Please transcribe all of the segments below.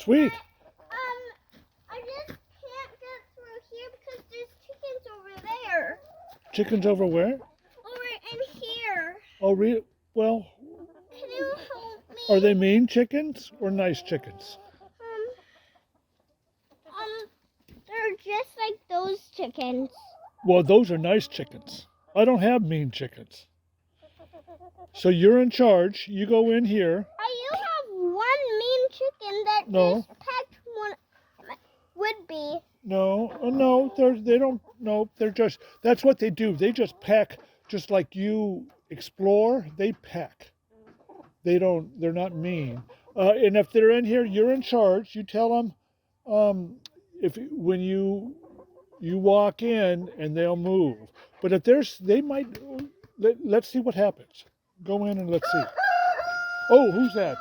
Sweet. I just can't get through here because there's chickens over there. Chickens over where? Over in here. Oh, well, Can you help me? are they mean chickens or nice chickens? They're just like those chickens. Well, those are nice chickens. I don't have mean chickens. So you're in charge. You go in here. You have one mean chicken that No. this pet one would be. No, they don't. No, they're just. That's what they do. They just peck, just like you explore. They peck. They don't. They're not mean. And if they're in here, you're in charge. You tell them, if when you walk in, and they'll move. But if they might. Let's see what happens. Go in and let's see. Oh, who's that?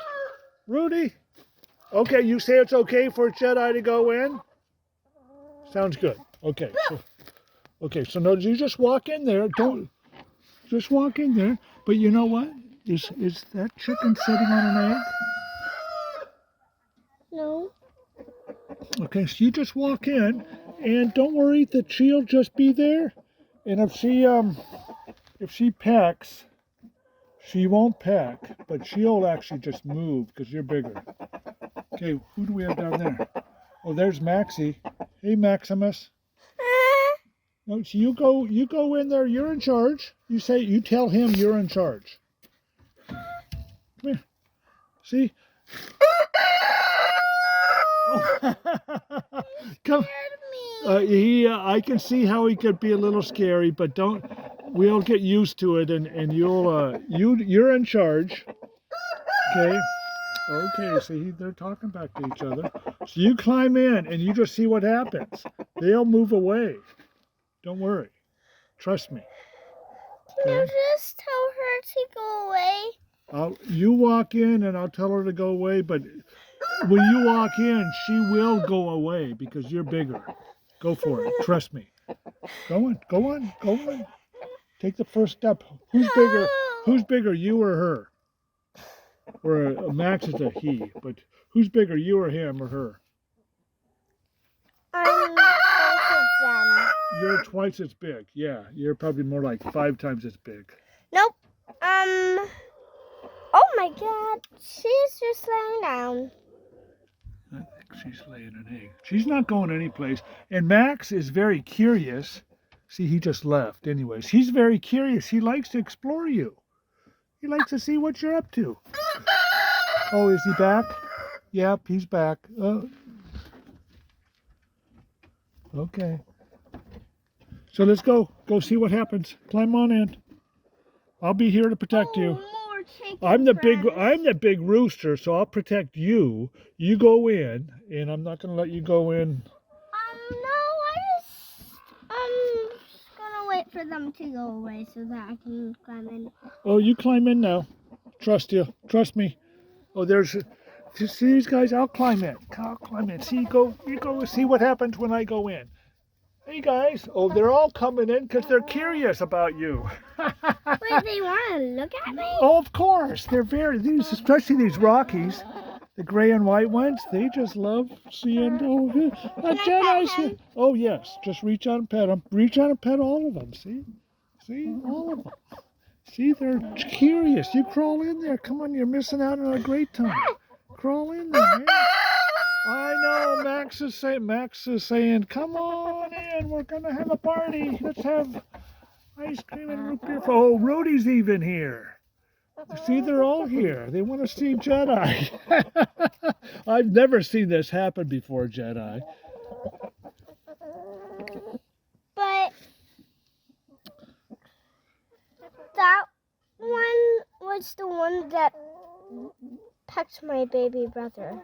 Rudy. Okay, you say it's okay for Jedei to go in? Sounds good. Okay. So no, you just walk in there. Don't just walk in there. But you know what? Is that chicken sitting on an egg? No. Okay, so you just walk in, and don't worry that she'll just be there. And if she pecks, she won't peck, but she'll actually just move because you're bigger. Okay, who do we have down there? Oh, there's Maxie. Hey, Maximus. No, so you go in there. You're in charge. You tell him you're in charge. Come here. See? Oh. Come. I can see how he could be a little scary, but don't. We'll get used to it, and you're in charge. Okay. Okay, see, they're talking back to each other. So you climb in, and you just see what happens. They'll move away. Don't worry. Trust me. Can you just tell her to go away? You walk in, and I'll tell her to go away, but when you walk in, she will go away because you're bigger. Go for it. Trust me. Go on. Take the first step. Who's bigger? Who's bigger, you or her? Or Max is a he, but who's bigger, you or him or her? I'm both of them. You're twice as big. Yeah, you're probably more like 5 times as big. Nope. Oh my God. She's just laying down. I think she's laying an egg. She's not going anyplace. And Max is very curious. See, he just left. Anyways, he's very curious. He likes to explore you. He likes to see what you're up to. Oh, is he back? Yep, he's back. Okay. So let's go. Go see what happens. Climb on in. I'll be here to protect you. More chicken I'm the friends. big rooster, so I'll protect you. You go in, and I'm not going to let you go in. I'm just gonna wait for them to go away so that I can climb in. Oh, you climb in now. Trust you. Trust me. Oh, see these guys? I'll climb in. See, you go see what happens when I go in. Hey, guys. Oh, they're all coming in because they're curious about you. Wait, they want to look at me? Oh, of course. They're especially these Rockies, the gray and white ones. They just love seeing. Can I pet him? Oh, yes. Just reach out and pet them. Reach out and pet all of them. See, all of them. See, they're curious. You crawl in there. Come on, you're missing out on a great time. Crawl in there, man. I know. Max is saying, come on in. We're gonna have a party. Let's have ice cream and root beer. Oh, Rudy's even here. See, they're all here. They want to see Jedei. I've never seen this happen before, Jedei. But that one was the one that pecked my baby brother.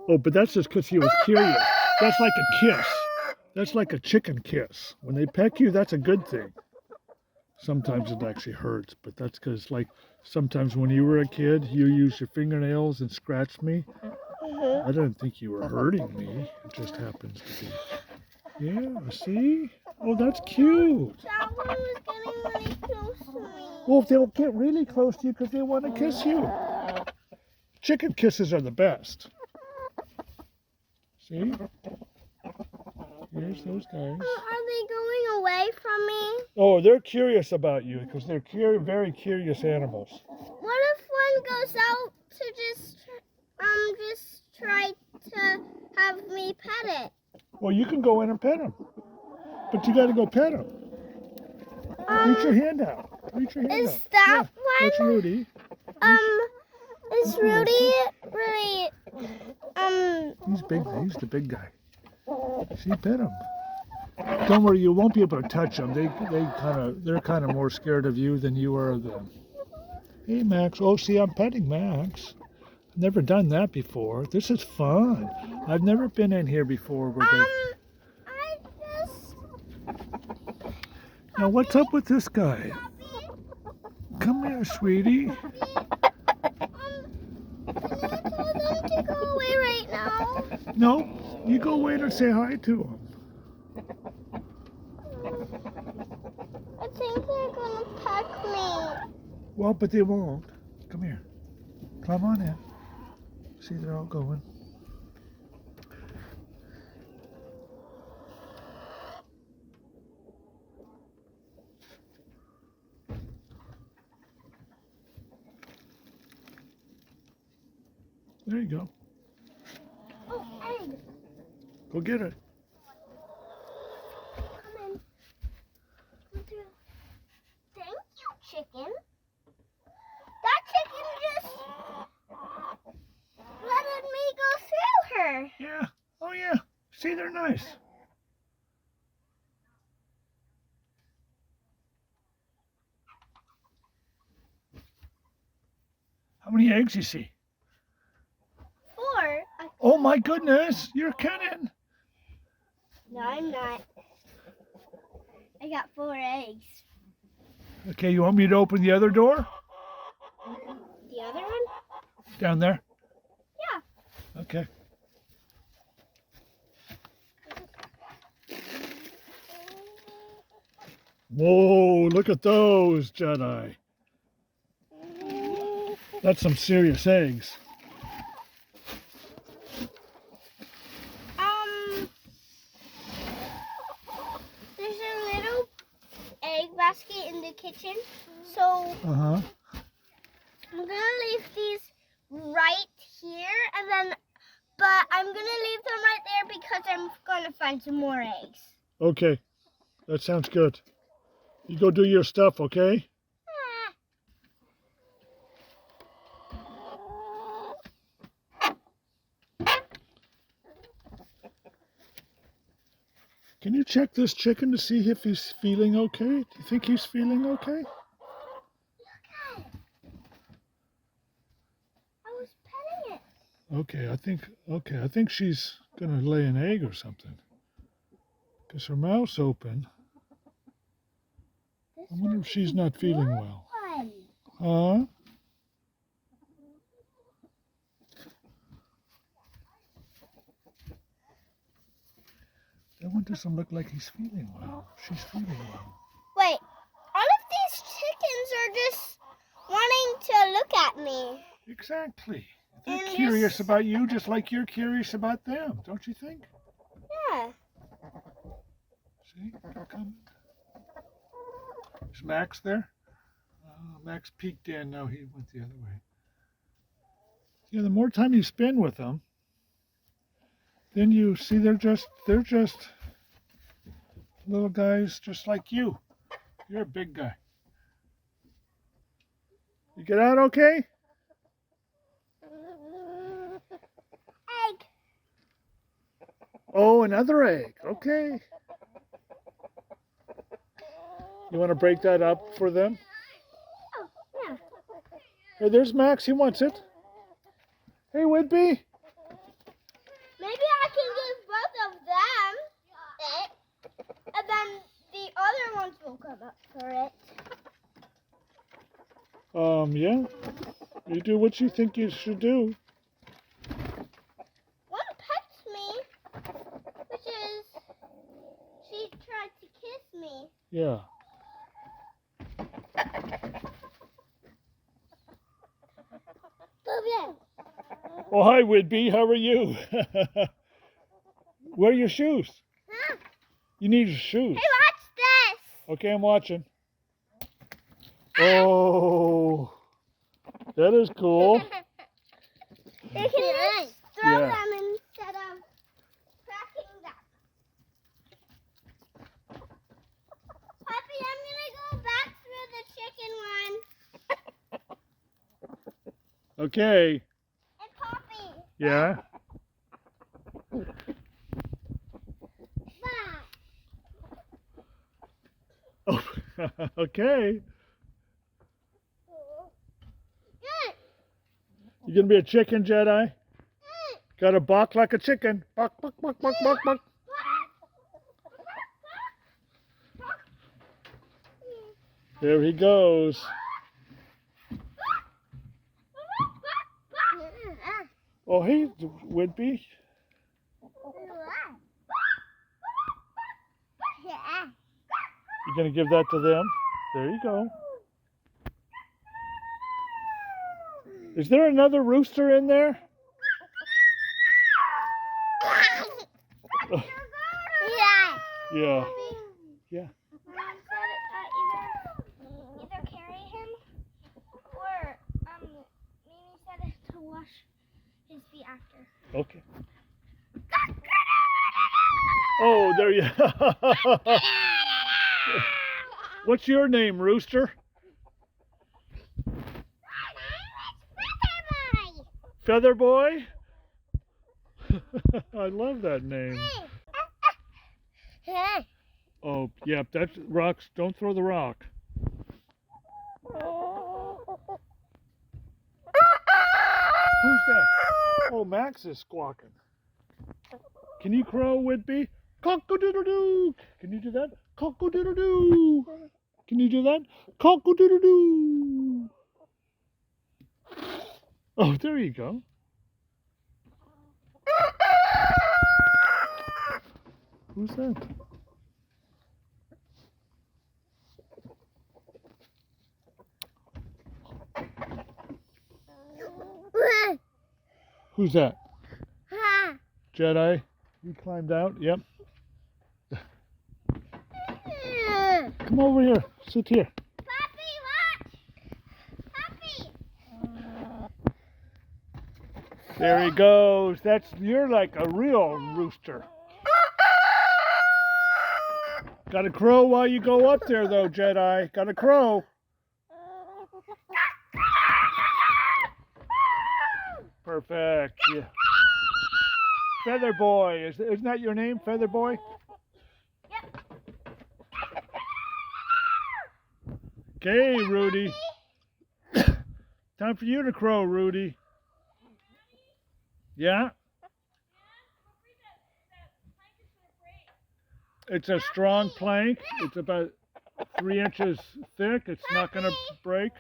Oh, but that's just because he was curious. That's like a kiss. That's like a chicken kiss. When they peck you, that's a good thing. Sometimes it actually hurts, but that's because, like, sometimes when you were a kid, you used your fingernails and scratched me. I didn't think you were hurting me. It just happens to be. Yeah, see? Oh, that's cute. That one was getting really close to me. Well, they'll get really close to you because they want to kiss you. Chicken kisses are the best. See? Here's those guys. Are they going away from me? Oh, they're curious about you because they're very curious animals. What if one goes out to just try to have me pet it? Well, you can go in and pet them, but you got to go pet them. Reach your hand out. Reach your hand out. Is that That's one? Rudy. Is Rudy really He's big. He's the big guy. See, pet him. Don't worry, you won't be able to touch them. They're kind of more scared of you than you are of them. Hey, Max. Oh, see, I'm petting Max. I've never done that before. This is fun. I've never been in here before where they. I just Now, what's up with this guy? Come here, sweetie. can I tell them to go away right now? No, you go wait and say hi to him. I think they're gonna peck me. Well, but they won't. Come here. Climb on in. See, they're all going. There you go. Oh, egg. Go get it. Come in. Come through. Thank you, chicken. That chicken just let me go through her. Yeah. Oh, yeah. See, they're nice. How many eggs you see? 4. Oh, my goodness. You're kidding. No, I'm not. I got 4 eggs. Okay, you want me to open the other door? The other one? Down there? Yeah. Okay. Whoa, look at those, Jedei. That's some serious eggs. There's a little egg basket in the kitchen, so Uh-huh. I'm gonna leave these right here, but I'm gonna leave them right there because I'm gonna find some more eggs. Okay. That sounds good. You go do your stuff, okay? Can you check this chicken to see if he's feeling okay? Do you think he's feeling okay? I was petting it. Okay, I think she's gonna lay an egg or something. Because her mouth's open. I wonder if she's not feeling well. Huh? That one doesn't look like he's feeling well. She's feeling well. Wait, all of these chickens are just wanting to look at me. Exactly. They're And curious this- about you just like you're curious about them, don't you think? Yeah. See, they're coming. Is Max there? Max peeked in, now he went the other way. Yeah, the more time you spend with them, then you see they're just little guys just like you. You're a big guy. You get out okay? Egg. Oh, another egg. Okay. You want to break that up for them? Oh, yeah. Hey, there's Max. He wants it. Hey, Whitby. Maybe I can give both of them it, and then the other ones will come up for it. Yeah. You do what you think you should do. One pets me, which is she tried to kiss me. Yeah. Boobian. Oh, hi, Whitby. How are you? Wear your shoes. Huh? You need your shoes. Hey, watch this. Okay, I'm watching. Oh, that is cool. You can just throw Yeah. them instead of cracking them. Poppy, I'm gonna go back through the chicken one. Okay. And Poppy. Yeah. Back. Oh, okay. You gonna be a chicken, Jedei? Gotta bark like a chicken. Bark, bark, bark, bark, bark, bark. There he goes. Oh, hey, Whitby. You gonna give that to them? There you go. Is there another rooster in there? Yeah. Yeah. Yeah. Mom said either carry him or Mimi said to wash his feet after. Okay. Oh, there you. What's your name, Rooster? Feather Boy? I love that name. Oh, yeah, that's rocks. Don't throw the rock. Who's that? Oh, Max is squawking. Can you crow, Whitby? Cock-a-doodle-doo. Can you do that? Cock-a-doodle-doo. Can you do that? Cock-a-doodle-doo. Oh, there you go. Who's that? Who's that? Jedei? You climbed out? Yep. Come over here. Sit here. Puppy, watch! Puppy! There he goes. You're like a real rooster. Got to crow while you go up there, though, Jedei. Got to crow. Perfect. Yeah. Feather Boy. Isn't that your name, Feather Boy? Yep. Okay, Rudy. Time for you to crow, Rudy. Yeah? It's a strong plank. It's about 3 inches thick. It's not going to break.